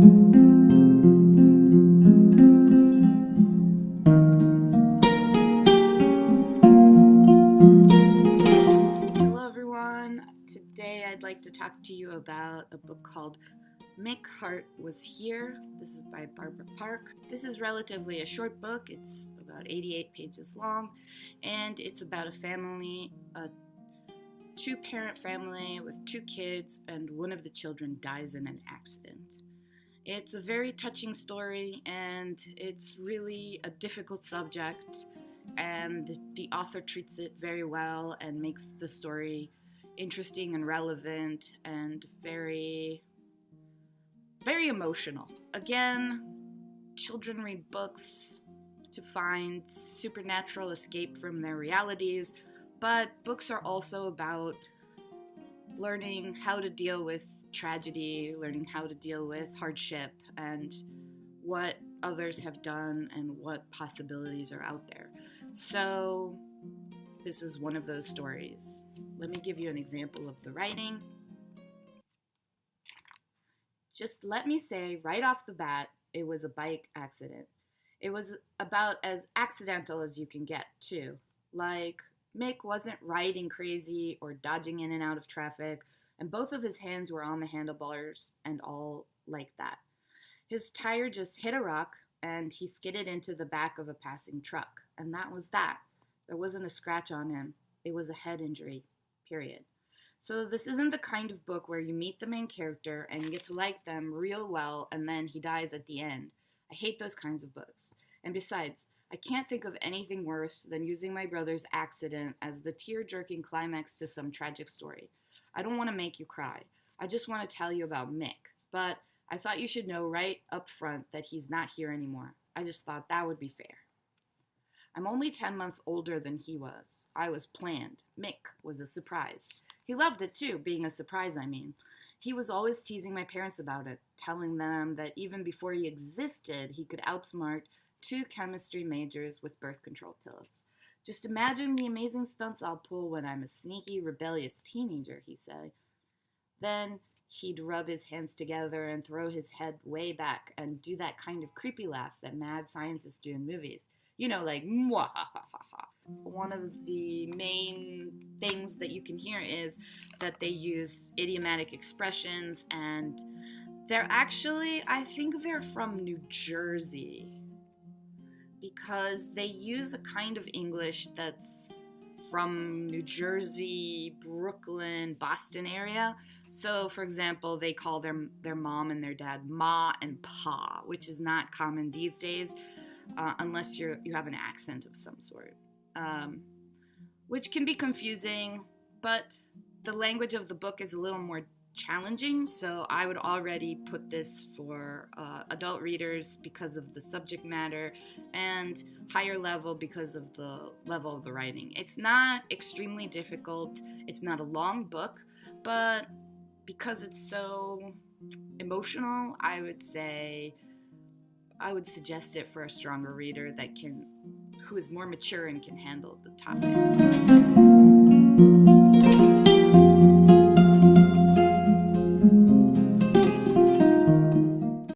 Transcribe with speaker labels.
Speaker 1: Hello everyone. Today I'd like to talk to you about a book called Mick, Harte Was Here. This is by Barbara Park. This is relatively a short book. It's about 88 pages long, and it's about a family, a two-parent family with two kids, and one of the children dies in an accident. It's a very touching story, and it's really a difficult subject, and the author treats it very well and makes the story interesting and relevant and very, very emotional. Again, children read books to find supernatural escape from their realities, but books are also about learning how to deal with tragedy, learning how to deal with hardship, and what others have done and what possibilities are out there. So this is one of those stories. Let me give you an example of the writing. Just let me say right off the bat, it was a bike accident. It was about as accidental as you can get, too. Like, Mick wasn't riding crazy or dodging in and out of traffic, and both of his hands were on the handlebars and all like that. His tire just hit a rock, and he skidded into the back of a passing truck, and that was that. There wasn't a scratch on him. It was a head injury, period. So this isn't the kind of book where you meet the main character and you get to like them real well, and then he dies at the end. I hate those kinds of books. And besides, I can't think of anything worse than using my brother's accident as the tear-jerking climax to some tragic story. I don't want to make you cry. I just want to tell you about Mick. But I thought you should know right up front that he's not here anymore. I just thought that would be fair. I'm only 10 months older than he was. I was planned. Mick was a surprise. He loved it too, being a surprise, I mean. He was always teasing my parents about it, telling them that even before he existed, he could outsmart two chemistry majors with birth control pills. Just imagine the amazing stunts I'll pull when I'm a sneaky, rebellious teenager, he said. Then he'd rub his hands together and throw his head way back and do that kind of creepy laugh that mad scientists do in movies. You know, like, mwahahaha. One of the main things that you can hear is that they use idiomatic expressions, and they're actually, I think they're from New Jersey, because they use a kind of English that's from New Jersey, Brooklyn, Boston area. So, for example, they call their mom and their dad Ma and Pa, which is not common these days, unless you have an accent of some sort, which can be confusing, but the language of the book is a little more challenging, so I would already put this for adult readers because of the subject matter, and higher level because of the level of the writing. It's not extremely difficult, it's not a long book, but because it's so emotional, I would suggest it for a stronger reader who is more mature and can handle the topic.